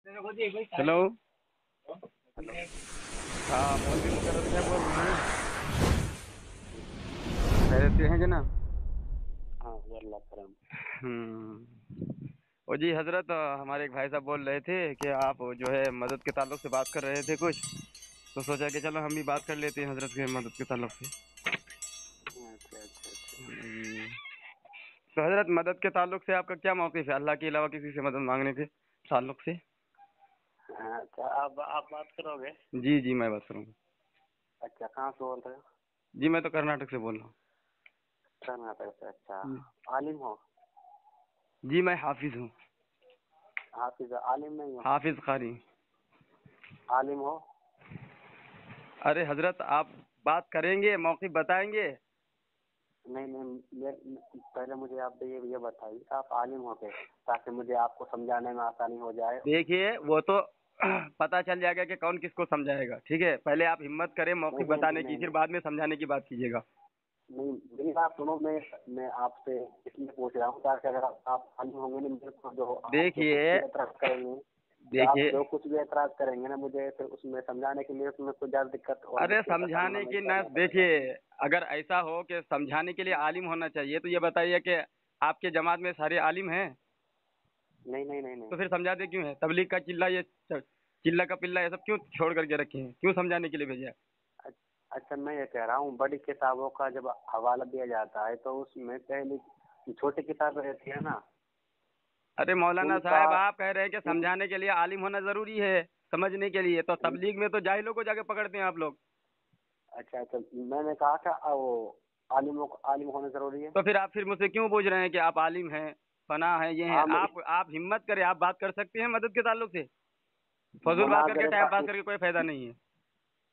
Hello. Hello. हाँ, मौलवी मुकर्रम साहब बोल रहे हैं। जी। खैरियत से हैं जनाब? हाँ जी, अल्लाह करम। वो जी हजरत, हमारे एक भाई साहब बोल रहे थे कि आप जो है मदद के ताल्लुक से बात कर रहे थे कुछ, तो सोचा कि चलो हम भी बात कर लेते हैं हजरत के मदद के ताल्लुक से। अच्छा अच्छा अच्छा। हम्म, तो हजरत मदद के ताल्लुक से आपका क्या मौक़िफ़ है अल्लाह के अलावा किसी से मदद मांगने के ताल्लुक से? हाँ, क्या आप बात करोगे? जी जी, मैं बात करूँगा। अच्छा, कहाँ से बोल रहे हो? जी, मैं तो कर्नाटक से बोल रहा हूँ। कर्नाटक से। अच्छा, जी आलिम हो? जी, मैं हाफिज़ हूँ। हाफिज आलिम नहीं हो? हाफिज़ कारी। आलिम हो? अरे हजरत, आप बात करेंगे, मौक़िफ़ बताएंगे। नहीं नहीं, पहले मुझे आप ये बताइए, आप आलिम हो के, ताकि मुझे आपको समझाने में आसानी हो जाए। देखिए, वो तो पता चल जाएगा कि कौन किसको समझाएगा। ठीक है, पहले आप हिम्मत करें नहीं मौक़िफ़ नहीं नहीं बताने की, नहीं फिर नहीं बाद में समझाने की बात कीजिएगा। नहीं, मेरी बात सुनो। मैं आपसे इसलिए पूछ रहा हूँ ताकि अगर आप आलिम होंगे ना, मेरे को जो आप जो कुछ देखिए भी एतराज करेंगे, जो आप देखिए जो कुछ भी एतराज करेंगे ना, मुझे फिर उसमें समझाने के लिए उसमें कुछ ज़्यादा दिक्कत और अरे मुश्किल का सामना समझाने नहीं की न, करना पड़ेगा। देखिए, अगर ऐसा हो कि समझाने के लिए आलिम होना चाहिए, तो ये बताइए कि आपके जमात में सारे आलिम हैं? नहीं नहीं नहीं नहीं। तो फिर समझाते क्यों हैं? तबलीग का चिल्ला, ये चिल्ला का पिल्ला, ये सब क्यों छोड़ करके रखे हैं? क्यों समझाने के लिए भेजा है? अच्छा, मैं ये कह रहा हूँ, बड़ी किताबों का जब हवाला दिया जाता है तो उसमें पहली छोटी किताबें रहती है ना, अरे मौलाना उनका। साहब, आप कह रहे हैं कि उन समझाने के लिए आलिम होना ज़रूरी है समझने के लिए, तो उन तबलीग में तो जाहिलों को जाके पकड़ते हैं आप लोग। अच्छा अच्छा, मैंने कहा था वो आलिम होना जरूरी है। तो फिर आप फिर मुझसे क्यों पूछ रहे हैं कि आप आलिम हैं, फना हैं, ये हैं? हाँ, मैं आप हिम्मत करें, आप बात कर सकते हैं मदद के ताल्लुक से। फजूल बात करके मुनाजरे टाइम का पास करके कोई फायदा नहीं है।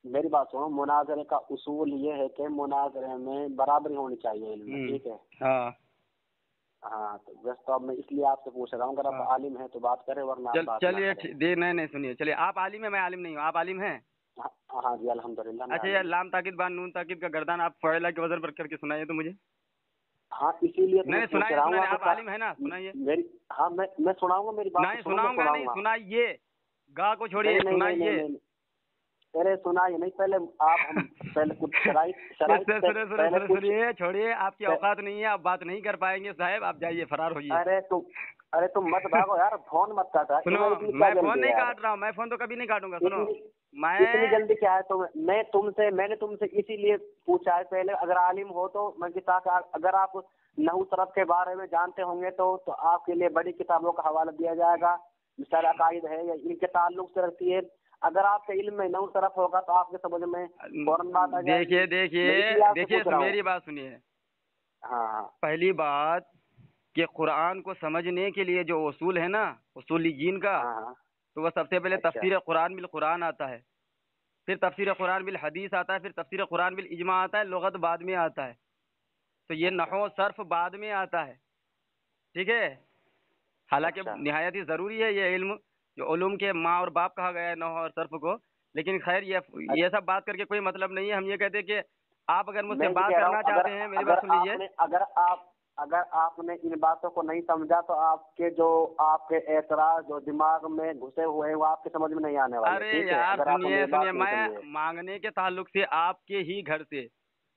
मेरी बात सुनो, मुनाजरे का उसूल ये है कि मुनाजरे में बराबरी होनी चाहिए इल्म में, हम्म। ठीक है। हाँ हाँ, तो बस, तो अब मैं इसलिए आपसे पूछ रहा हूँ, अगर आप हाँ। आलिम हैं तो बात करें, वरना आप बात ना चलिए करें। दे नहीं नहीं, सुनिए, चलिए, आप आलिम हैं, मैं आलिम नहीं हूँ, आप आलिम हैं? हाँ हाँ जी, अल्हम्दुलिल्लाह मैं अच्छा, यार, आलिम हूँ। लाम ताकिद बान नून ताकिद का गर्दान आप फ़ाइला के वजन पर करके सुनाइए तो मुझे। हाँ, इसीलिए तो नहीं मैं नहीं, पूछ सुनाइए रहा हूँ सुनाइए, आपसे आप आलिम है ना, सुनाइए। मेरी। हाँ, मैं सुनाऊंगा, मेरी बात तो नहीं सुनो, मैं सुनाऊंगा नहीं, सुनाऊंगा। सुनाइए। गा को छोड़िए, नहीं नहीं नहीं नहीं सुनाइए। नहीं। अरे सुनाइए नहीं, पहले आप हम पहले कुछ शराइत शराइत सुनिए पे सुनिए पहले सुनिए कुछ सुनिए, छोड़िए, आपकी पे, औकात नहीं है, आप बात नहीं कर पाएंगे साहब, आप जाइए, फरार होइए। अरे तुम अरे तुम मत भागो यार, फोन मत काटा, सुनो, तुम्हें इतनी क्या मैं फोन जल्दी है नहीं यार? काट रहा हूँ, मैं फोन तो कभी नहीं काटूंगा, सुनो। इतनी इतनी मैं जल्दी क्या है तुम्हें? मैंने तुमसे इसीलिए पूछा है पहले, अगर आलिम हो तो मैं किताब, अगर आप नहू तरफ के बारे में जानते होंगे तो आपके लिए बड़ी किताबों का हवाला दिया जाएगा। मिसाल अकायद है या इनके ताल्लुक से रखती है। अगर आपके इल्म में नहू तरफ होगा तो आपके समझ में फौरन बात आ जाएगी। देखिए मैं देखिए इसलिए आपसे देखिए, पूछ रहा हूँ। मेरी बात सुनिए। हाँ हाँ। पहली बात कि कुरान को समझने के लिए जो उसूल है ना, उसूलीजीन का, हाँ हाँ। तो वह सबसे पहले अच्छा तफसीर कुरान बिल कुरान आता है, फिर तफसीर कुरान बिल हदीस आता है, फिर तफसीर कुरान बिल इजमा आता है, लुगत बाद में आता है। तो ये अच्छा नहव सर्फ बाद में आता है। ठीक है। हालांकि अच्छा। निहायत ही ज़रूरी है ये इल्म, जो उलूम के माँ और बाप कहा गया है नहव और सर्फ को। लेकिन खैर, ये सब बात करके कोई मतलब नहीं है। हम ये कहते हैं कि आप अगर मुझसे मैं ये बात कह रहा हूँ, करना चाहते हैं, मेरी बात सुन लीजिए। अगर आपने इन बातों को नहीं समझा तो आपके एतराज जो दिमाग में घुसे हुए हैं वो आपके समझ में नहीं आने वाले, अरे ठीक है, यार, अगर आपने सुनिए मेरी सुनिए, बात नहीं मैं सुनी है। मांगने के ताल्लुक से आपके ही घर से,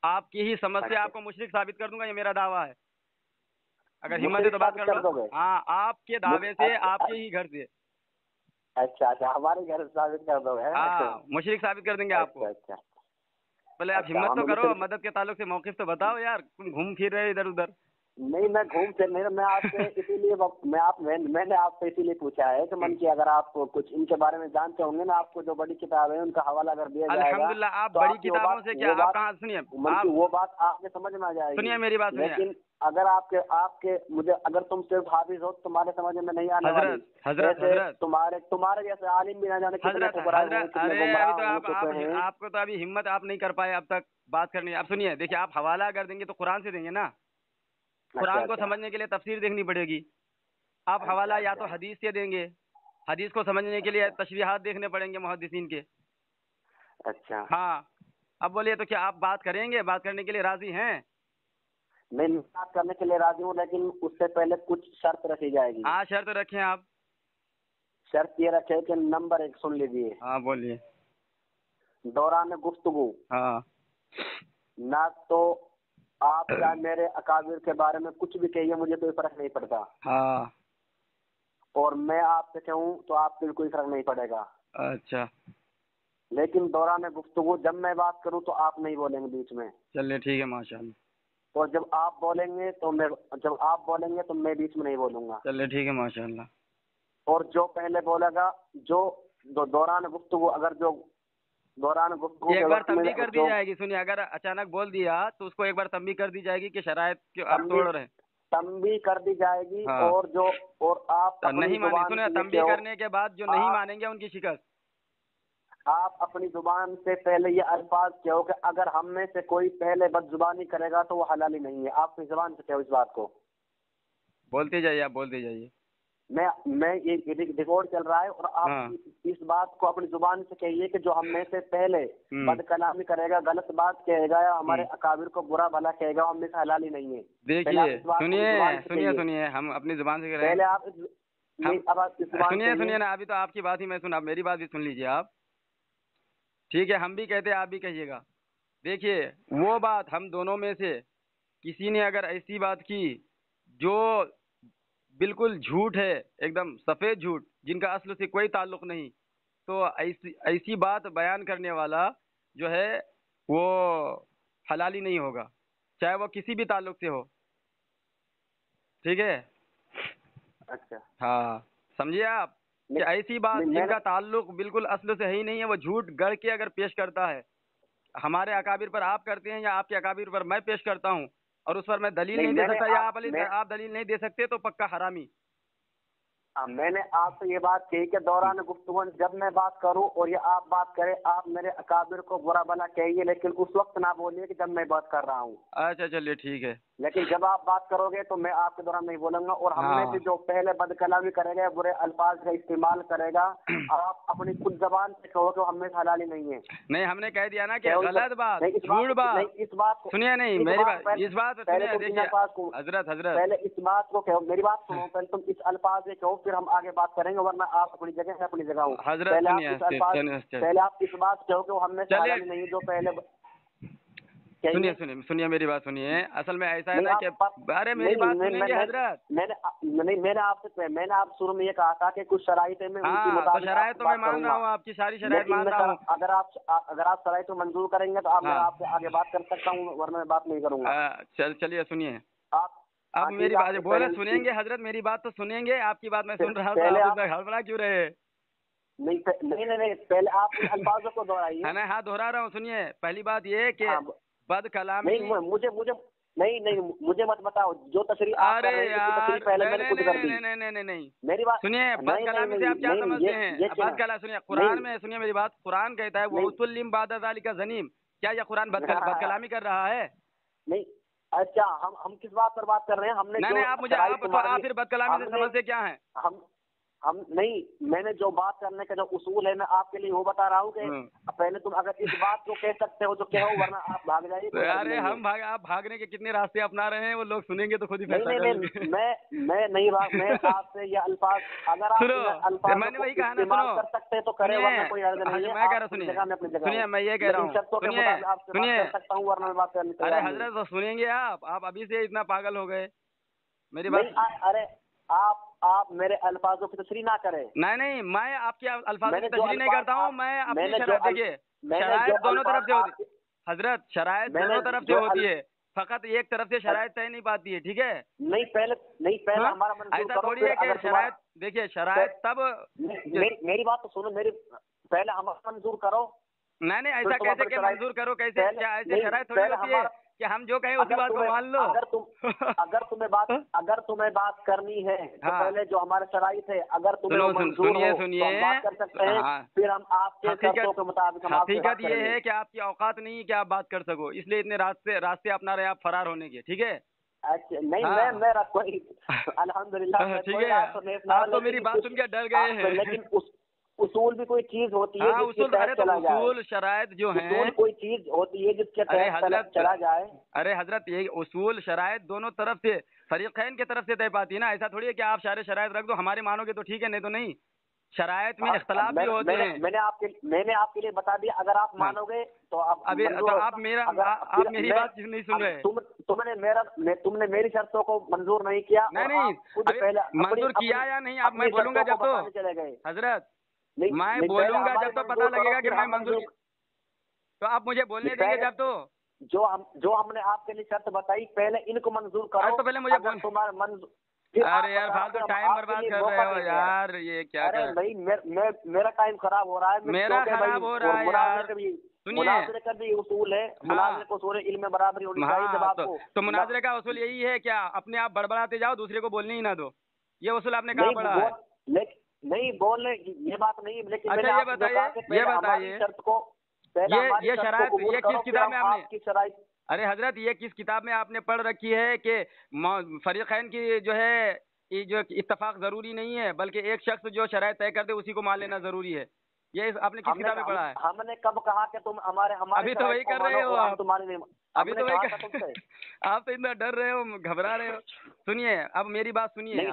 आपकी ही समझ से अच्छा, आपको मुशरिक साबित कर दूंगा, ये मेरा दावा है। अगर हिम्मत है मुशरिक तो बात साबित कर कर लो। दोगे? हाँ, आपके दावे से, अच्छा आपके ही घर से। अच्छा अच्छा, हमारे घर से साबित कर दोगे, हैं? हाँ, मुशरिक साबित कर देंगे आपको। अच्छा अच्छा पहले आप अच्छा। हिम्मत तो हमें करो, मुशरिक मदद के ताल्लुक से मौक़िफ़ तो बताओ यार, तुम घूम फिर रहे हो इधर उधर। नहीं, मैं घूम फिर नहीं रहा, मैं आपसे इसीलिए मैंने आपसे इसीलिए पूछा है कि मन की, अगर आप कुछ इनके बारे में जानते होंगे ना, आपको जो बड़ी किताब है उनका हवाला अगर दिया जाएगा अल्हम्दुलिल्लाह, आप तो बड़ी आपकी किताबों से क्या, वो आप बात कहाँ, सुनिए, मन की आप वो बात आपके समझ में आ सुनिए जाएगी। मेरी बात सुनिए। लेकिन अगर आपके आपके मुझे अगर तुम सिर्फ हाफिज हो तो तुम्हारे समझ में नहीं आने वाली। हजरत हजरत ऐसे हजरत तुम्हारे तुम्हारे जैसे आलिम भी ना जाने कितने हजरत ठुकराए हुए हैं, हजरत कितने अरे, अभी गुमराह तो हो आप चुके हैं। आपको तो अभी हिम्मत आप नहीं कर पाए अब तक बात करनी है। अब सुनिए, देखिए, आप हवाला अगर देंगे तो कुरान से देंगे ना। अच्छा कुरान को अच्छा समझने के लिए तफसीर देखनी पड़ेगी। आप अच्छा हवाला या तो अच्छा हदीस से देंगे, हदीस को समझने के लिए अच्छा तशरीहात देखने पड़ेंगे मुहद्दिसीन के। अच्छा। हाँ। अब बोलिए, तो क्या आप बात करेंगे, बात करने के लिए राजी हैं? मैं बात करने के लिए राजी हूँ, लेकिन उससे पहले कुछ शर्त रखी जाएगी। हाँ, शर्त रखें आप। शर्त ये रखे कि नंबर 1 सुन लीजिए, हाँ बोलिए। दौरान गुफ्तगू हाँ ना तो आप या मेरे अकाबिर के बारे में कुछ भी कहिए, मुझे कोई फर्क नहीं पड़ता, हाँ। और मैं आपसे कहूँ तो आपको भी कोई फर्क नहीं पड़ेगा। अच्छा लेकिन दौरान गुफ्तगू जब मैं बात करूँ तो आप नहीं बोलेंगे बीच में, चलिए ठीक है माशाल्लाह। और जब आप बोलेंगे तो मैं बीच में नहीं बोलूंगा। चलिए ठीक है माशाल्लाह। और जो पहले बोलेगा, जो दौरान गुफ्तगू, अगर जो दौरान गुफ्तगू एक के बार वक्त में तंबी कर दी जो जाएगी, सुनिए, अगर अचानक बोल दिया तो उसको एक बार तंबी कर दी जाएगी कि शरायत क्यों आप तोड़ रहे हैं। तंबी कर दी जाएगी। हाँ। और आप तो अपनी नहीं माने, जुबान सुनिए, से तंबी करने के बाद जो नहीं मानेंगे उनकी शिकस्त। आप अपनी जुबान से पहले ये अल्फाज कहो कि अगर हम में से कोई पहले बदजुबानी करेगा तो वो हलाली नहीं है। आप अपनी जुबान से कहो इस बात को। बोलते जाइए, आप बोलते जाइए। मैं ये रिकॉर्ड चल रहा है, और आप हाँ। इस बात को अपनी जुबान से कहिए कि जो हम में से पहले बदकलामी करेगा, गलत बात कहेगा या हमारे अकाबिर को बुरा भला कहेगा, हम में से हलाली नहीं है। देखिए सुनिए, हम अपनी जुबान से कह रहे हैं। पहले आप सुनिए ना, अभी तो आपकी बात ही मैं सुना, मेरी बात भी सुन लीजिए आप। ठीक है, हम भी कहते हैं, आप भी कहिएगा। देखिए, वो बात हम दोनों में से किसी ने अगर ऐसी बात की जो बिल्कुल झूठ है, एकदम सफेद झूठ, जिनका असल से कोई ताल्लुक नहीं, तो ऐसी बात बयान करने वाला जो है वो हलाली नहीं होगा, चाहे वो किसी भी ताल्लुक से हो। ठीक है। अच्छा। हाँ, समझिए आप कि ऐसी बात जिनका ताल्लुक बिल्कुल असल से है ही नहीं है, वो झूठ गढ़ के अगर पेश करता है, हमारे अकाबिर पर आप करते हैं या आपके अकाबिर पर मैं पेश करता हूँ, और उस पर मैं दलील नहीं दे सकता या आप दलील नहीं दे सकते, तो पक्का हरामी। मैंने आपसे ये बात कही कि दौरान गुफ्तगू जब मैं बात करूं और ये आप बात करें, आप मेरे अकाबिर को बुरा भला कहिए, लेकिन उस वक्त ना बोलिए कि जब मैं बात कर रहा हूँ। अच्छा चलिए ठीक है। लेकिन जब आप बात करोगे तो मैं आपके दौरान नहीं बोलूंगा। और हमने से जो पहले बदकलामी करेगा, बुरे अल्फाज का इस्तेमाल करेगा, आप अपनी खुद जबान से कहो कि हमें हलाली नहीं है। नहीं, हमने कह दिया ना कि गलत बात, झूठ बात। इस बात को सुनिए, नहीं मेरी बात, इस बात सुनिए, देखिए हजरत पहले इस बात को कहो, मेरी बात सुनो, पहले तुम इस अल्फाज से कहो, फिर हम आगे बात करेंगे, वरना आप अपनी जगह से अपनी जगह हो। हजरत पहले आप इस बात कहो कि हमने हलाली नहीं है जो पहले। सुनिए मेरी बात सुनिए। असल में ऐसा है ना कि अरे मेरी बात सुनिए हजरत। मैंने आपसे शुरू में ये कहा था कि कुछ शराइत में उनकी मुताबिक शराइत तो मैं मान रहा हूँ, आपकी सारी शराइत मान रहा हूँ। अगर आप शराइत को मंजूर करेंगे तो मैं आपसे आगे बात कर सकता हूँ, वरना मैं बात नहीं करूंगा। चलिए सुनिए, आप मेरी बात बोले सुनेंगे हजरत, मेरी बात तो सुनेंगे। आपकी बात मैं सुन रहा था, हड़बड़ा क्यों रहे? नहीं, पहले आप अल्फाजों को दोहराइए। हाँ, दोहरा रहा हूँ। सुनिए, पहली बात ये कि बद कलामी नहीं, मुझे मत बताओ जो तशरीह आप कर रहे हैं, पहले मैंने खुद कर दी। नहीं, मेरी बात सुनिए। बद कलामी से आप क्या समझते हैं? बद कलामी सुनिए, कुरान में सुनिए मेरी बात, कुरान कहता है वो उसुल्लिम बाद ज़ालिका ज़नीम। क्या यह कुरान बद कलामी कर रहा है? नहीं। अच्छा, हम किस बात पर बात कर रहे हैं? हमने नहीं, आप फिर बद कलामी से समझते क्या है? हम नहीं, मैंने जो बात करने का जो उसूल है, मैं आपके लिए वो बता रहा हूँ कि पहले तुम अगर इस बात को कह सकते हो तो कहो, वरना आप भाग जाइए। अरे आप भागने के कितने रास्ते अपना रहे हैं, वो लोग सुनेंगे तो खुद ही फैसला करेंगे। मैं नहीं भाग, मैं आपसे ये अल्फाज, अगर आप अल्फाज मैंने वही कहा ना, सुनो, कर सकते हैं तो करें, वरना कोई हर्ज नहीं है। मैं कह रहा हूँ, सुनिए, मैं ये कह रहा हूँ, सुनिए सकता हूँ, वरना मैं बात करनी चाहिए। अरे हजरत, तो सुनेंगे आप अभी से इतना पागल हो गए मेरी बात। अरे आप मेरे अल्फाजों की तशरीह ना करें। नहीं, मैं आपके अल्फाजों की तशरीह नहीं करता हूँ। मैं अपनी शरायत, देखिए शरायत दोनों तरफ से होती है हजरत, शरायत दोनों तरफ से होती है, फकत एक तरफ से शरायत तय नहीं पाती है। ठीक है। नहीं, पहले हमारा ऐसा थोड़ी है कि शरायत, देखिए शरायत तब मेरी बात तो सुनो, पहले हमारा मंजूर करो। नहीं, ऐसा कैसे कि मंजूर करो? कैसे? क्या ऐसे शरायत थोड़ी होती है कि हम जो कहें उसी बात को मान लो? अगर तुम्हें बात करनी है तो पहले जो हमारे शराइत है, अगर तुम्हें मंजूर हो तो हम बात कर सकते हैं, फिर हम आपके शर्तों के मुताबिक। हकीकत ये है कि आपकी औकात नहीं है कि आप बात कर सको, इसलिए इतने रास्ते अपना रहे आप फरार होने के। ठीक है। अच्छा, नहीं, मेरा कोई अल्हम्दुलिल्लाह। ठीक है, आप तो मेरी बात सुन के डर गए हैं। लेकिन उसूल भी कोई चीज होती है जिसके तहत चला जाए। उसूल शरायत जो है, कोई चीज होती है जिसके तहत चला जाए। अरे हजरत, ये उसूल शरायत दोनों तरफ से, फरीक़ैन की तरफ से तय पाती है ना। ऐसा थोड़ी है कि आप सारे शरायत रख दो, हमारे मानोगे तो ठीक है, नहीं तो नहीं। شرائط میں اختلاف بھی ہوتے ہیں. میں نے آپ کے لیے بتا دیا. اگر آپ مانو گے تو ابھی تو آپ میری بات نہیں سن رہے. تم نے میری شرطوں کو منظور نہیں کیا. نہیں منظور کیا یا نہیں آپ میں بولوں گا جب تو حضرت میں بولوں گا جب تو پتہ لگے گا کہ میں منظور تو آپ مجھے بولنے دیں گے جب تو. جو ہم نے آپ کے لیے شرط بتائی پہلے ان کو منظور کرو. تو پہلے مجھے تمہارا منظور. ارے یار فالتو ٹائم برباد کر رہے ہو یار. یہ کیا کر رہے ہیں؟ میرا ٹائم خراب ہو رہا ہے. میرا خراب ہو رہا ہے یار. مناظرے کا بھی اصول ہے. مناظرے کو اصول علم برابری ہونی چاہیے. جب آپ کو تو مناظرے کا اصول یہی ہے کیا اپنے آپ بڑبڑاتے جاؤ دوسرے کو بولنے ہی نہ دو. یہ اصول آپ نے کہاں پڑھا ہے؟ نہیں بولنے یہ بات نہیں. لیکن اچھا یہ بتائیے یہ شرائط یہ کس کتاب میں آپ نے ارے حضرت یہ کس کتاب میں آپ نے پڑھ رکھی ہے کہ فریقین کی جو ہے جو اتفاق ضروری نہیں ہے بلکہ ایک شخص جو شرائط طے کر دے اسی کو مان لینا ضروری ہے؟ یہ آپ نے کس کتاب میں پڑھا ہے؟ ہم نے کب کہا کہ تم ہمارے ابھی تو وہی کر رہے ہو آپ. ابھی تو وہی آپ تو اتنا ڈر رہے ہو گھبرا رہے ہو. سنیے اب میری بات سنیے.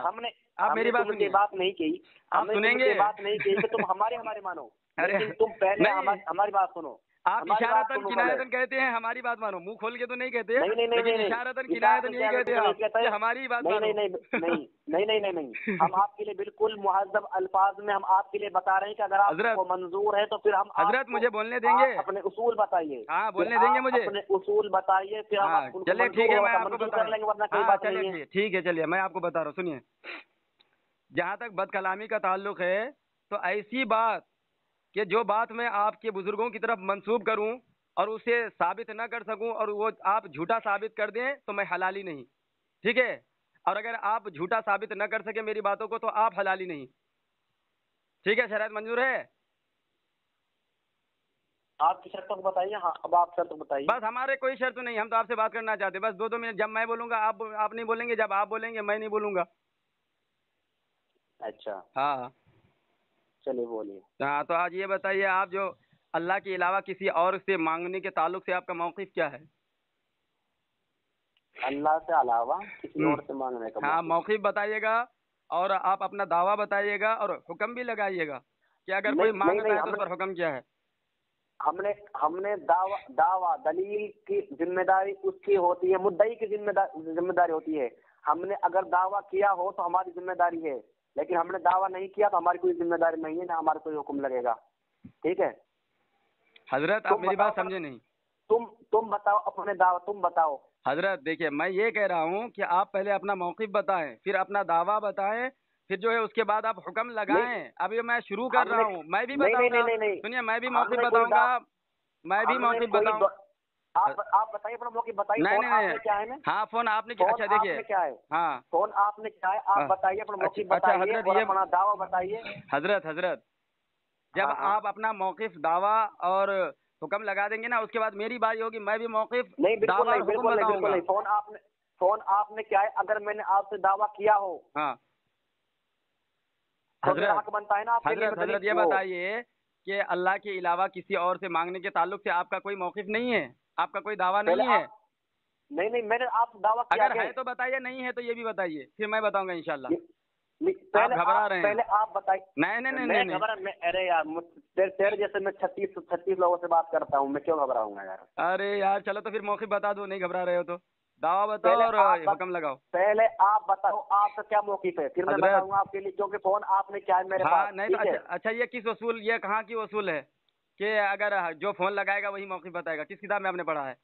آپ میری بات سنیے. بات نہیں کی آپ سنیں گے. بات نہیں کی کہ تم ہمارے مانو. لیکن تم پہلے ہماری بات سنو. آپ اشارتاً کنایتاً کہتے ہیں ہماری بات مانو. منہ کھول کے تو نہیں کہتے. نہیں اشارتاً کنایتاً یہی کہتے ہیں ہماری بات مانو. نہیں ہم آپ کے لیے بالکل مہذب الفاظ میں ہم آپ کے لیے بتا رہے ہیں کہ اگر آپ کو منظور ہے تو پھر ہم حضرت مجھے بولنے دیں گے. اپنے اصول بتائیے. ہاں بولنے دیں گے مجھے. اپنے اصول بتائیے پھر ہم چلیے ٹھیک ہے میں آپ کو کر لیں گے ورنہ کوئی بات نہیں ہے. ٹھیک ہے چلیے میں آپ کو بتا رہا ہوں. سنیے جہاں تک بد کلامی کا تعلق ہے تو ایسی بات کہ جو بات میں آپ کے بزرگوں کی طرف منسوب کروں اور اسے ثابت نہ کر سکوں اور وہ آپ جھوٹا ثابت کر دیں تو میں حلالی نہیں. ٹھیک ہے. اور اگر آپ جھوٹا ثابت نہ کر سکیں میری باتوں کو تو آپ حلالی نہیں. ٹھیک ہے. شرائط منظور ہے. آپ کی شرطوں کو بتائیے. ہاں اب آپ شرط بتائیے. بس ہمارے کوئی شرط نہیں. ہم تو آپ سے بات کرنا چاہتے بس 2 منٹ. جب میں بولوں گا آپ نہیں بولیں گے. جب آپ بولیں گے میں نہیں بولوں گا. اچھا ہاں چلیے بولیے. ہاں تو آج یہ بتائیے آپ جو اللہ کے علاوہ کسی اور سے مانگنے کے تعلق سے آپ کا موقف کیا ہے؟ اللہ سے علاوہ کسی اور سے مانگنے کا ہاں موقف بتائیے گا اور آپ اپنا دعویٰ بتائیے گا اور حکم بھی لگائیے گا کہ اگر کوئی مانگتا ہے تو اس پر حکم کیا ہے. ہم نے دعویٰ دلیل کی ذمہ داری اس کی ہوتی ہے. مدعی کی ذمہ داری ہوتی ہے. ہم نے اگر دعویٰ کیا ہو تو ہماری ذمہ داری ہے. لیکن ہم نے دعویٰ نہیں کیا تو ہماری کوئی ذمہ داری نہیں ہے نہ ہمارا کوئی حکم لگے گا. ٹھیک ہے. حضرت آپ میری بات سمجھے نہیں. تم بتاؤ اپنے دعویٰ. تم بتاؤ. حضرت دیکھیے میں یہ کہہ رہا ہوں کہ آپ پہلے اپنا موقف بتائیں پھر اپنا دعویٰ بتائیں پھر جو ہے اس کے بعد آپ حکم لگائیں. ابھی میں شروع کر رہا ہوں. میں بھی بتاؤں گا. سنیے میں بھی موقف بتاؤں گا. میں بھی موقف بتاؤں. آپ بتائیے اپنا موقف بتائیے. نہیں ہاں فون آپ نے کیا. اچھا دیکھیے ہاں فون آپ نے کیا ہے. آپ بتائیے اپنا موقف بتائیے اور اپنا دعویٰ بتائیے. حضرت جب آپ اپنا موقف دعویٰ اور حکم لگا دیں گے نا اس کے بعد میری باری ہوگی. میں بھی موقف دعویٰ اور حکم بتاؤں گا. فون آپ نے کیا ہے. اگر میں نے آپ سے دعویٰ کیا ہو ہاں حضرت بنتا ہے نا. حضرت یہ بتائیے کہ اللہ کے علاوہ کسی اور سے مانگنے کے تعلق سے آپ کا کوئی موقف نہیں ہے. آپ کا کوئی دعویٰ نہیں ہے. نہیں میں نے آپ دعویٰ کیا اگر ہے تو بتائیے. نہیں ہے تو یہ بھی بتائیے پھر میں بتاؤں گا انشاءاللہ. پہلے گھبرا رہے ہیں. پہلے آپ بتائیے. نہیں ارے یار تیرے جیسے میں 36 لوگوں سے بات کرتا ہوں. میں کیوں گھبراؤں گا یار. ارے یار چلو تو پھر موقف بتا دو. نہیں گھبرا رہے ہو تو دعویٰ بتاؤ اور حکم لگاؤ. پہلے آپ بتاؤ آپ کا کیا موقف ہے پھر میں بتاؤں گا آپ کے لیے. کیونکہ فون آپ نے کیا ہے میرے پاس. نہیں تو اچھا یہ کس اصول یہ کہاں کی اصول ہے کہ اگر جو فون لگائے گا وہی موقف بتائے گا؟ کس کتاب میں آپ نے پڑھا ہے؟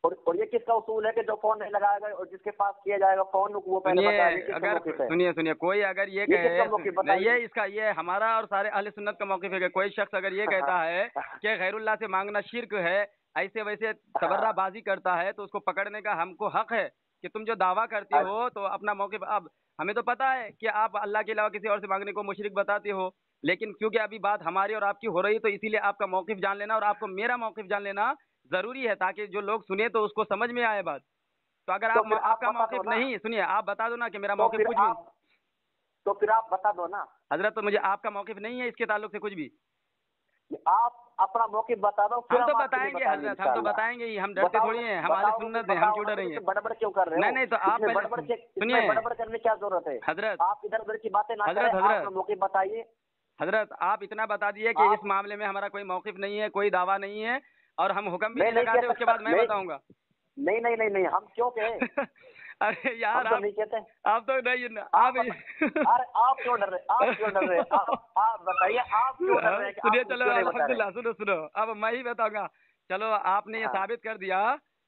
اور یہ کس کا اصول ہے کہ جو فون نہیں لگائے گا اور جس کے پاس کیا جائے گا فون وہ پہلے بتائے گا. سنیے کوئی اگر یہ کہے یہ اس کا یہ ہمارا اور سارے اہل سنت کا موقف ہے کہ کوئی شخص اگر یہ کہتا ہے کہ غیر اللہ سے مانگنا شرک ہے ایسے ویسے تبرہ بازی کرتا ہے تو اس کو پکڑنے کا ہم کو حق ہے کہ تم جو دعویٰ کرتے ہو تو اپنا موقف. اب ہمیں تو پتا ہے کہ آپ اللہ کے علاوہ کسی اور سے مانگنے کو مشرک بتاتے ہو لیکن کیونکہ ابھی بات ہماری اور آپ کی ہو رہی تو اسی لیے آپ کا موقف جان لینا اور آپ کو میرا موقف جان لینا ضروری ہے تاکہ جو لوگ سنے تو اس کو سمجھ میں آئے بات. تو اگر آپ کا موقف نہیں سنیے آپ بتا دو نا کہ میرا موقف کچھ بھی. تو پھر آپ بتا دو نا. حضرت تو مجھے آپ کا موقف نہیں ہے اس کے تعلق سے کچھ بھی. आप अपना मौक़िफ़ बता दो, फिर हम तो आपके लिए बताएंगे बताएंगे हजरत, हम तो इंशाअल्लाह। बताएंगे ही, हम डरते थोड़ी हैं, हम अहले सुन्नत हैं, हम क्यों डरेंगे? बड़बड़ क्यों कर रहे हो? नहीं नहीं, तो आप इसमें पहले सुनिए इसमें बड़बड़ करने की क्या जरूरत है? हजरत, आप इधर उधर की बातें ना हजरत करें, आप हजरत अपना मौक़िफ़ बताइए। हजरत आप इतना बता दिए कि इस आप मामले में हमारा कोई मौक़िफ़ नहीं है, कोई दावा नहीं है, और हम हुक्म भी मैं नहीं नहीं कह लगाते, उसके सकता, बाद मैं बताऊंगा। नहीं नहीं नहीं नहीं, हम क्यों कहें? अरे यार, हम तो नहीं कहते। आप तो नहीं, आप अरे आप क्यों डर रहे? आप क्यों डर रहे? आप बताइए, आप क्यों डर रहे हैं कि सुनिए, आप चलो क्यों नहीं बता रहे? अल्हम्दुलिल्लाह, सुनो सुनो, अब मैं ही बताऊंगा। चलो, आपने ये हाँ साबित कर दिया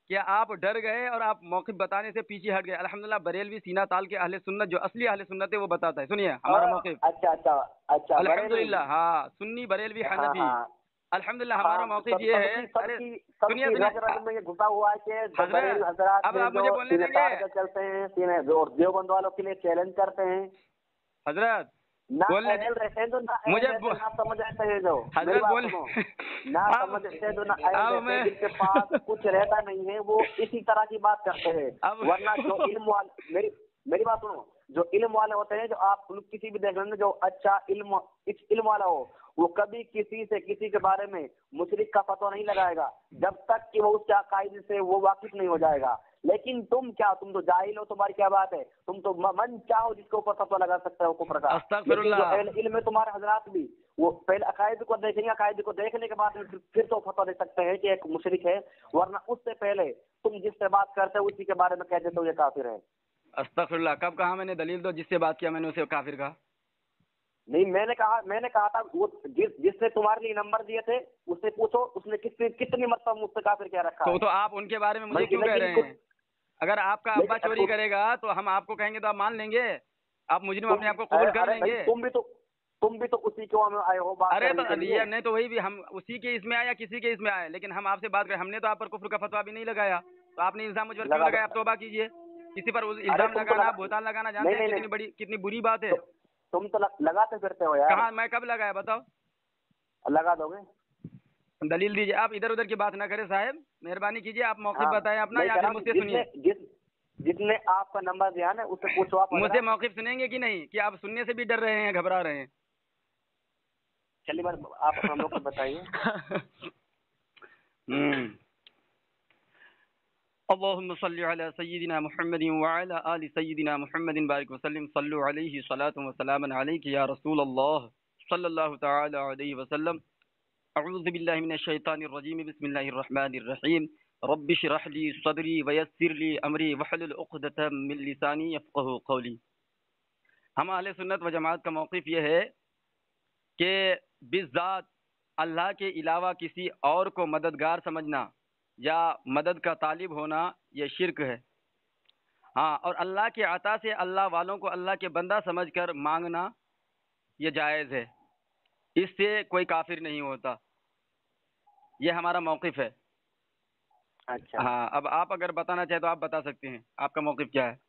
कि आप डर गए और आप मौक़िफ़ बताने से पीछे हट गए। अल्हम्दुलिल्लाह, बरेलवी सीना ताल के अहले सुन्नत, जो असली अहले सुन्नत है, वो बताता है। सुनिए हमारा मौक़िफ़। अच्छा अच्छा अच्छा, बरेलवी। अल्हम्दुलिल्लाह, हाँ, सुन्नी बरेलवी हाँ हनफी। हाँ अल्हम्दुलिल्लाह, हमारा हाँ, मौक़िफ़ ये है। सबकी अरे सबकी सुनिए सबकी सुनिए, रग रग में ये घुसा हुआ है कि जो बरेलवी हजरत, हजरात अब हैं, आप जो मुझे बोलने सीने देंगे? तार कर चलते हैं, सीने जो देवबंद वालों के लिए चैलेंज करते हैं, हजरत ना बोलने अहल रहते हैं, जो ना अहल मुझे रहते हैं, ना समझ रहते हैं, जो मेरी हजरत बात बोल सुनो, ना अब समझते हैं, जो ना अहल अब रहते हैं, मैं जिनके पास कुछ रहता नहीं है, वो इसी तरह की बात करते हैं। अब वरना जो इल्म वाले, मेरी बात सुनो, जो इल्म वाले होते हैं, जो आप किसी भी देख लेंगे, जो अच्छा इल्म वाला हो, वो कभी किसी से किसी के बारे में मुशरिक का फतवा नहीं लगाएगा, जब तक कि वो उसके अकायद से वो वाकिफ नहीं हो जाएगा। लेकिन तुम तो जाहिल हो, तुम्हारी क्या बात है? तुम तो मन चाहो जिसके ऊपर फतवा लगा सकते हो कुफ्र का। लेकिन जो अस्तगफिरुल्लाह। अहले इल्म है, तुम्हारे हजरात भी, वो पहले अकायद को देखेंगे, अकायद को देखने के बाद फिर तो फतवा दे सकते हैं कि एक मुशरिक है, वरना उससे पहले तुम जिससे बात करते हो उसी के बारे में कह देते हो ये काफिर है। अस्तगफिरुल्लाह, कब कहा मैंने? दलील दो, जिससे बात किया मैंने उसे काफिर कहा। नहीं, मैंने कहा था वो जिसने तुम्हारे लिए नंबर दिए थे उससे पूछो, उसने कितनी मरतबा मुझसे काफिर क्या रखा है। तो आप उनके बारे में मुझे क्यों कह लेकिन रहे कुछ हैं? अगर आपका अब्बा चोरी करेगा तो हम आपको कहेंगे तो आप मान लेंगे? आप मुजरिम अपने आप को कबूल कर अरे भाई, लेंगे? तुम भी तो उसी के में आए हो बात अरे तो करने के लिए। ये नहीं तो वही भी, हम उसी के इसमें आए या किसी के इसमें आए, लेकिन हम आपसे बात करें, हमने तो आप पर कुफ्र का फतवा भी नहीं लगाया, तो आपने इल्जाम मुझ पर क्यों लगा दो। लगाया? आप तौबा कीजिए। किसी पर अरे इल्जाम तुम तो लगाना, लगा, बोहतान लगाना, नहीं जानते हैं नहीं नहीं, कितनी बुरी बात है? तुम तो लगाते फिरते हो यार। कहाँ, मैं कब लगाया बताओ? लगा दोगे? दलील दीजिए। आप इधर उधर की बात ना करें साहब, मेहरबानी कीजिए, आप मौक़िफ़ हाँ, बताएं अपना, मैं या कह फिर रहा हूँ मुझसे सुनिए। जिसने आपका नंबर दिया ना उससे पूछो आप मुझसे हजरात। मौक़िफ़ सुनेंगे कि नहीं, कि आप सुनने से भी डर रहे हैं, घबरा रहे हैं? चलिए बार आप अपना मौक़िफ़ बताइए। अल्लाहुम्मा सल्लि अला सय्यिदिना मुहम्मदिन व अला आलि सय्यिदिना मुहम्मदिन बारिक व सल्लिम सल्लु अलैहि सलातु व सलामन अलैका या रसूल अल्लाह सल्लल्लाहु तआला अलैहि वसल्लम। अऊज़ु बिल्लाहि मिनश शैतानिर रजीम, बिस्मिल्लाहिर रहमानिर रहीम। रब्बि इश्रह ली सदरी व यस्सिर ली अमरी वहलुल उक़दतम मिन लिसानी यफ़क़हू क़ौली। हम अहले सुन्नत व जमात का मौक़िफ़ ये है कि बिज़ात अल्लाह के अलावा किसी और को मददगार समझना या मदद का तालिब होना, यह शिर्क है। हाँ, और अल्लाह के अता से अल्लाह वालों को अल्लाह के बंदा समझकर मांगना, यह जायज़ है। इससे कोई काफिर नहीं होता। यह हमारा मौक़िफ़ है। अच्छा, हाँ, अब आप अगर बताना चाहें तो आप बता सकते हैं, आपका मौक़िफ़ क्या है?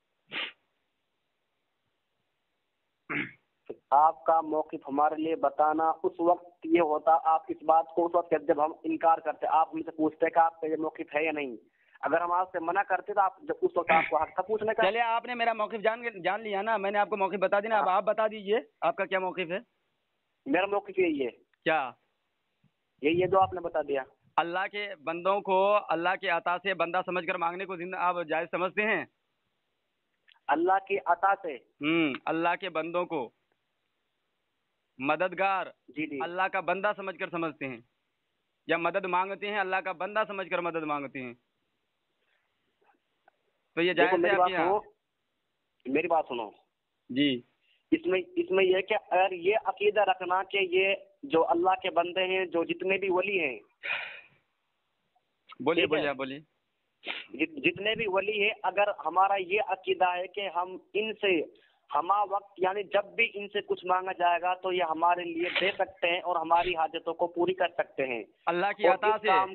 आपका मौक़िफ़ हमारे लिए बताना उस वक्त ये होता, आप इस बात को उस वक्त कहते जब हम इनकार करते, आप हमसे पूछते कि आपका ये मौक़िफ़ है या नहीं। अगर हम आपसे मना करते तो आप जब उस वक्त आपको हक था पूछने का। चलिए, आपने मेरा मौक़िफ़ जान लिया ना, मैंने आपको मौक़िफ़ बता दिया ना, अब हाँ, आप बता दीजिए आपका क्या मौक़िफ़ है? मेरा मौक़िफ़ यही है, क्या? यही है जो आपने बता दिया। अल्लाह के बंदों को अल्लाह के अता से बंदा समझकर मांगने को जिंदा आप जायज़ समझते हैं? अल्लाह की अता से, अल्लाह के बंदों को मददगार जी जी। अल्लाह का बंदा समझकर समझते हैं, या मदद मांगते हैं अल्लाह का बंदा समझकर मदद मांगते हैं? तो ये देखो जायज़ है आपके यहाँ? मेरी बात सुनो, जी, इसमें यह कि अगर ये अकीदा रखना कि ये जो अल्लाह के बंदे हैं, जो जितने भी वली हैं, बोलिए ठीक है, बोलिए, आप बोलिए। जितने भी वली है, अगर हमारा ये अकीदा है कि हम इनसे हमा वक्त यानी जब भी इनसे कुछ मांगा जाएगा तो ये हमारे लिए दे सकते हैं और हमारी हाजतों को पूरी कर सकते हैं अल्लाह की और अता इस से। काम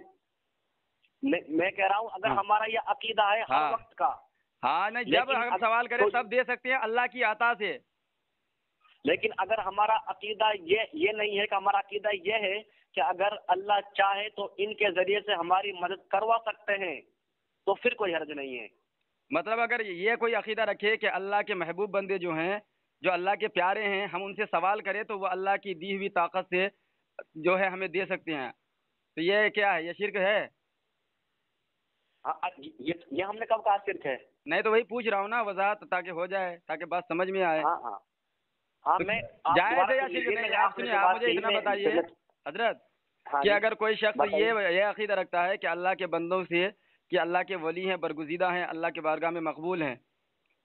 मैं कह रहा हूँ अगर हाँ हमारा ये अकीदा है हर हाँ वक्त का। हाँ, नहीं, जब लेकिन हम सवाल करें तो तब दे सकते हैं अल्लाह की अता से। लेकिन अगर हमारा अकीदा ये नहीं है कि हमारा अकीदा ये है कि अगर अल्लाह चाहे तो इनके जरिए से हमारी मदद करवा सकते हैं तो फिर कोई हर्ज नहीं है। मतलब अगर ये कोई अकीदा रखे कि अल्लाह के महबूब बंदे जो हैं, जो अल्लाह के प्यारे हैं, हम उनसे सवाल करें तो वो अल्लाह की दी हुई ताकत से جو ہے ہمیں دے سکتے ہیں، تو یہ کیا ہے؟ یہ شرک ہے؟ ہاں، یہ ہم نے کب کہا شرک ہے؟ نہیں تو وہی پوچھ رہا ہوں نا، وضاحت تاکہ ہو جائے، تاکہ بات سمجھ میں آئے. ہاں ہاں ہاں، تو میں آپ جائز دوبارہ ہے یا سن شرک لیجیے، میں نہیں؟ نے آپ نے سنیے، جو آپ بات مجھے کہی اتنا میں بتائیے حضرت ہاں کہ جی اگر کوئی شخص بتائیے. یہ عقیدہ رکھتا ہے کہ اللہ کے بندوں سے کہ اللہ کے ولی ہیں، برگزیدہ ہیں، اللہ کے بارگاہ میں مقبول ہیں،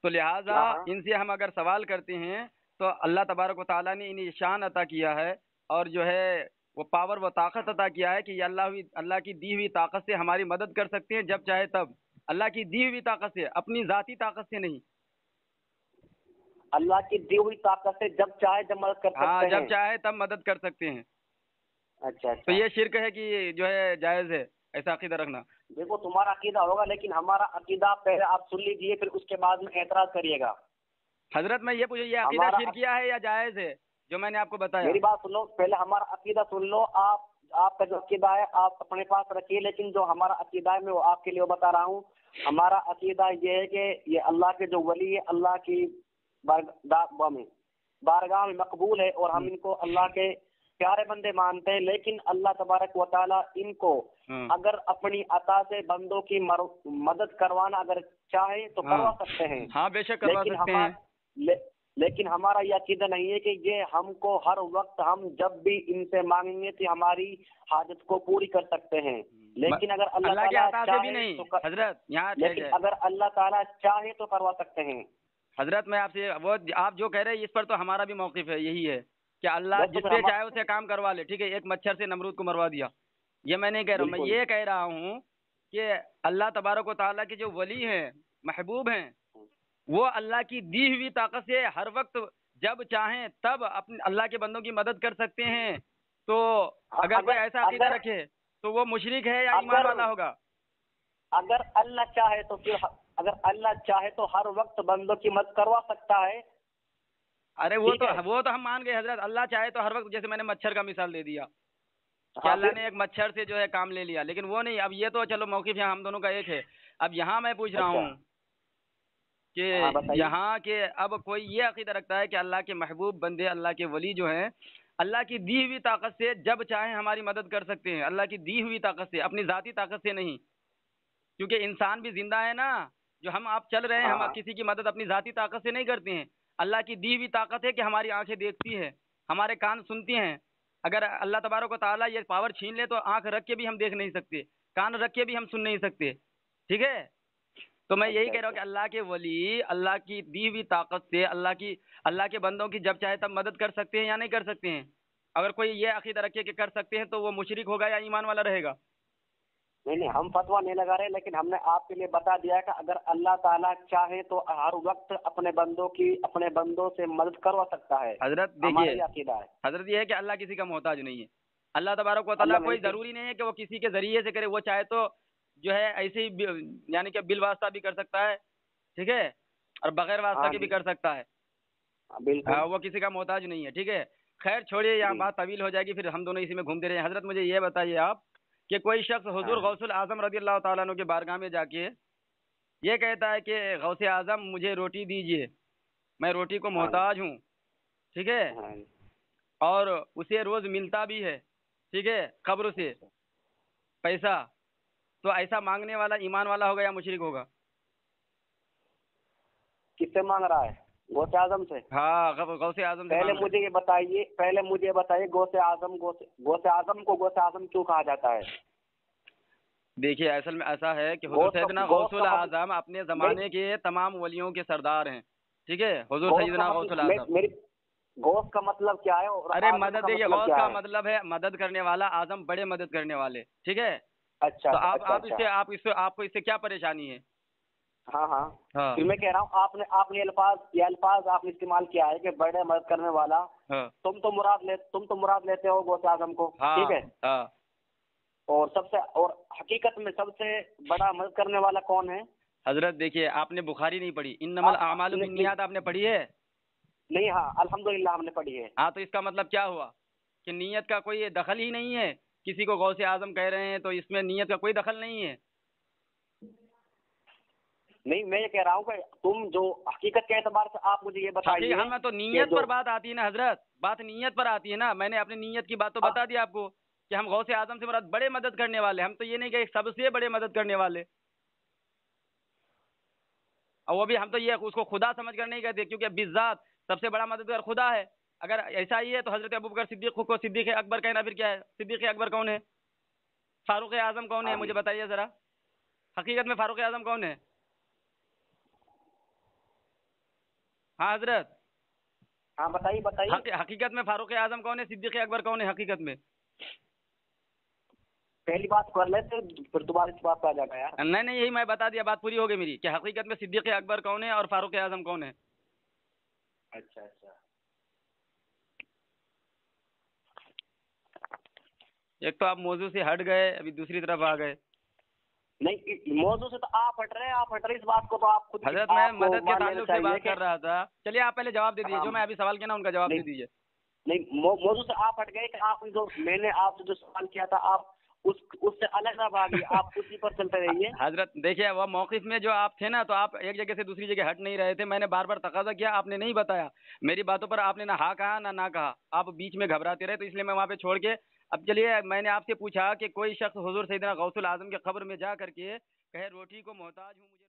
تو لہٰذا ہاں ہاں ان سے ہم اگر سوال کرتے ہیں تو اللہ تبارک و تعالیٰ نے انہیں شان عطا کیا ہے، اور جو ہے وہ پاور و طاقت عطا کیا ہے کہ یہ اللہ کی دی ہوئی طاقت سے ہماری مدد کر سکتے ہیں جب چاہے تب. اللہ کی دی ہوئی طاقت سے، اپنی ذاتی طاقت سے نہیں. اللہ کی دی ہوئی طاقت سے جب چاہے جب مدد کر ہاں، سکتے جب ہیں. چاہے تب مدد کر سکتے ہیں. اچھا تو اچھا، یہ شرک ہے کہ جو ہے جائز ہے ایسا عقیدہ رکھنا؟ دیکھو تمہارا عقیدہ ہوگا، لیکن ہمارا عقیدہ پہلے آپ سن لیجئے، پھر اس کے بعد میں اعتراض کریے گا. حضرت میں یہ پوچھوں، یہ عقیدہ ہمارا شرکیہ ہے یا جائز ہے جو میں نے آپ کو بتایا؟ میری بات سن لو، پہلے ہمارا عقیدہ سن لو. آپ کا جو عقیدہ ہے آپ اپنے پاس رکھیے، لیکن جو ہمارا عقیدہ ہے میں وہ آپ کے لیے بتا رہا ہوں. ہمارا عقیدہ یہ ہے کہ یہ اللہ کے جو ولی ہے اللہ کی بارگاہ میں مقبول ہے، اور ہم ان کو اللہ کے پیارے بندے مانتے ہیں. لیکن اللہ تبارک و تعالیٰ ان کو اگر اپنی عطا سے بندوں کی مدد کروانا اگر چاہے تو کروا سکتے ہیں. ہاں بے شک کروا سکتے ہیں. لیکن ہمارا یہ عقیدہ نہیں ہے کہ یہ ہم کو ہر وقت ہم جب بھی ان سے مانگیں گے تو ہماری حاجت کو پوری کر سکتے ہیں. لیکن اگر اللہ کے عطا سے بھی چاہے نہیں تو حضرت، یہاں لیکن اگر اللہ تعالیٰ چاہے تو کروا سکتے ہیں. حضرت میں آپ سے وہ آپ جو کہہ رہے ہیں اس پر تو ہمارا بھی موقف ہے، یہی ہے کہ اللہ بس تو جس پھر سے چاہے اسے کام کروا لے. ٹھیک ہے، ایک مچھر سے نمرود کو مروا دیا، یہ میں نہیں کہہ رہا ہوں. میں بالکل یہ کہہ رہا ہوں کہ اللہ تبارک و تعالیٰ کے جو ولی ہیں، محبوب ہیں، وہ اللہ کی دی ہوئی طاقت سے ہر وقت جب چاہیں تب اپنے اللہ کے بندوں کی مدد کر سکتے ہیں. تو اگر کوئی ایسا عقیدہ رکھے تو وہ مشرک ہے یا ایمان والا ہوگا؟ اگر اللہ چاہے تو پھر اگر اللہ چاہے تو ہر وقت بندوں کی مدد کروا سکتا ہے. ارے وہ تو ہم مان گئے حضرت، اللہ چاہے تو ہر وقت. جیسے میں نے مچھر کا مثال دے دیا کہ اللہ نے ایک مچھر سے جو ہے کام لے لیا، لیکن وہ نہیں. اب یہ تو چلو موقف یہاں ہم دونوں کا ایک ہے. اب یہاں میں پوچھ رہا ہوں کہ یہاں کے اب کوئی یہ عقیدہ رکھتا ہے کہ اللہ کے محبوب بندے، اللہ کے ولی جو ہیں، اللہ کی دی ہوئی طاقت سے جب چاہیں ہماری مدد کر سکتے ہیں. اللہ کی دی ہوئی طاقت سے، اپنی ذاتی طاقت سے نہیں. کیونکہ انسان بھی زندہ ہے نا، جو ہم آپ چل رہے ہیں، ہم کسی کی مدد اپنی ذاتی طاقت سے نہیں کرتے ہیں. اللہ کی دی ہوئی طاقت ہے کہ ہماری آنکھیں دیکھتی ہیں، ہمارے کان سنتی ہیں. اگر اللہ تبارک و تعالیٰ یہ پاور چھین لے تو آنکھ رکھ کے بھی ہم دیکھ نہیں سکتے، کان رکھ کے بھی ہم سن نہیں سکتے. ٹھیک ہے، تو میں یہی کہہ رہا ہوں کہ اللہ کے ولی اللہ کی دی ہوئی طاقت سے اللہ کے بندوں کی جب چاہے تب مدد کر سکتے ہیں یا نہیں کر سکتے ہیں؟ اگر کوئی یہ عقیدہ رکھے کہ کر سکتے ہیں تو وہ مشرک ہوگا یا ایمان والا رہے گا؟ نہیں، ہم فتویٰ نہیں لگا رہے، لیکن ہم نے آپ کے لیے بتا دیا کہ اگر اللہ تعالیٰ چاہے تو ہر وقت اپنے بندوں سے مدد کروا سکتا ہے. حضرت ہمارا دیکھیے، یہ عقیدہ ہے. حضرت یہ ہے کہ اللہ کسی کا محتاج نہیں ہے. اللہ تبارک و تعالیٰ کوئی ضروری نہیں ہے کہ وہ کسی کے ذریعے سے کرے، وہ چاہے تو جو ہے ایسے ہی یعنی کہ بل واسطہ بھی کر سکتا ہے. ٹھیک ہے، اور بغیر واسطہ کے بھی کر سکتا ہے. بالکل، وہ کسی کا محتاج نہیں ہے. ٹھیک ہے، خیر چھوڑیے، یہاں بات طویل ہو جائے گی، پھر ہم دونوں اسی میں گھومتے رہے ہیں. حضرت مجھے یہ بتائیے آپ کہ کوئی شخص حضور غوث الاعظم رضی اللہ تعالیٰ عنہ کے بارگاہ میں جا کے یہ کہتا ہے کہ غوث اعظم مجھے روٹی دیجیے، میں روٹی کو محتاج ہوں. ٹھیک ہے، اور اسے روز ملتا بھی ہے. ٹھیک ہے، قبر سے پیسہ. تو ایسا مانگنے والا ایمان والا ہوگا یا مشرک ہوگا؟ کس سے مانگ رہا ہے؟ غوث اعظم سے. ہاں، غوث اعظم سے. پہلے مجھے یہ بتائیے غوث اعظم کو غوث اعظم کیوں کہا جاتا ہے؟ دیکھیے، اصل میں ایسا ہے کہ حضور سیدنا غوث الاعظم اپنے زمانے کے تمام ولیوں کے سردار ہیں. ٹھیک ہے، حضور سیدنا غوث الاعظم. غوث کا مطلب کیا ہے؟ ارے مدد، دیکھیے غوث کا مطلب ہے مدد کرنے والا، اعظم بڑے مدد کرنے والے. ٹھیک ہے، اچھا، تو آپ کو اس سے کیا پریشانی ہے؟ ہاں پھر میں کہہ رہا ہوں آپ نے یہ الفاظ آپ نے استعمال کیا ہے کہ بڑے مدد کرنے والا. تم تو مراد لیتے ہو غوث اعظم کو. ٹھیک ہے، اور حقیقت میں سب سے بڑا مدد کرنے والا کون ہے؟ حضرت دیکھیے، آپ نے بخاری نہیں پڑھی، انما الاعمال بالنیات، آپ نے پڑھی ہے؟ نہیں. ہاں الحمدللہ ہم نے پڑھی ہے. ہاں، تو اس کا مطلب کیا ہوا کہ نیت کا کوئی دخل ہی نہیں ہے. کسی کو غوث اعظم کہہ رہے ہیں تو اس میں نیت کا کوئی دخل نہیں ہے. نہیں، میں یہ کہہ رہا ہوں کہ تم جو حقیقت کے اعتبار سے آپ مجھے یہ بتائیے. ہمیں تو نیت پر بات آتی ہے نا حضرت. بات نیت پر آتی ہے نا. میں نے اپنی نیت کی بات تو بتا دی آپ کو کہ ہم غوث اعظم سے مراد بڑے مدد کرنے والے. ہم تو یہ نہیں کہ سب سے بڑے مدد کرنے والے. اور وہ بھی ہم تو یہ اس کو خدا سمجھ کر نہیں کہتے, کیونکہ بالذات سب سے بڑا مددگار خدا ہے. اگر ایسا ہی ہے تو حضرت ابوبکر صدیق کو صدیق اکبر کہنا پھر کیا ہے؟ صدیق اکبر کون ہے؟ فاروق اعظم کون ہے؟ مجھے بتائیے ذرا, حقیقت میں فاروق اعظم کون ہے؟ ہاں حضرت, ہاں بتائیے بتائیے. حقیقت میں فاروق اعظم کون ہے؟ صدیق اکبر کون ہے حقیقت میں؟ پہلی بات کر لیتے پھر دوبارہ اس بات پہ آ جائے گا یار. نہیں یہی میں بتا دیا, بات پوری ہو گئی میری, کہ حقیقت میں صدیق اکبر کون ہے اور فاروق اعظم کون ہے. اچھا اچھا. ایک تو آپ موضوع سے ہٹ گئے, ابھی دوسری طرف آ گئے. نہیں موضوع سے تو آپ ہٹ رہے اس بات کو تو آپ خود حضرت میں مدد کے تعلق سے بات کر رہا تھا. چلیے آپ پہلے جواب دے دیجیے, جو میں ابھی سوال کیا نا ان کا جواب دے دیجیے. نہیں موضوع سے آپ ہٹ گئے کہ آپ جو میں نے آپ سے جو سوال کیا تھا آپ اس سے الگ نہ بھاگیے, آپ اسی پر چلتے رہیے. حضرت دیکھیے, وہ موقف میں جو آپ تھے نا, تو آپ ایک جگہ سے دوسری جگہ ہٹ نہیں رہے تھے. میں نے بار بار تقاضا کیا, آپ نے نہیں بتایا. میری باتوں پر آپ نے نہ ہاں کہا نہ کہا, آپ بیچ میں گھبراتے رہے, تو اس لیے میں وہاں پہ چھوڑ کے. اب چلیے, میں نے آپ سے پوچھا کہ کوئی شخص حضور سیدنا غوث الاعظم کے قبر میں جا کر کے کہے روٹی کو محتاج ہوں.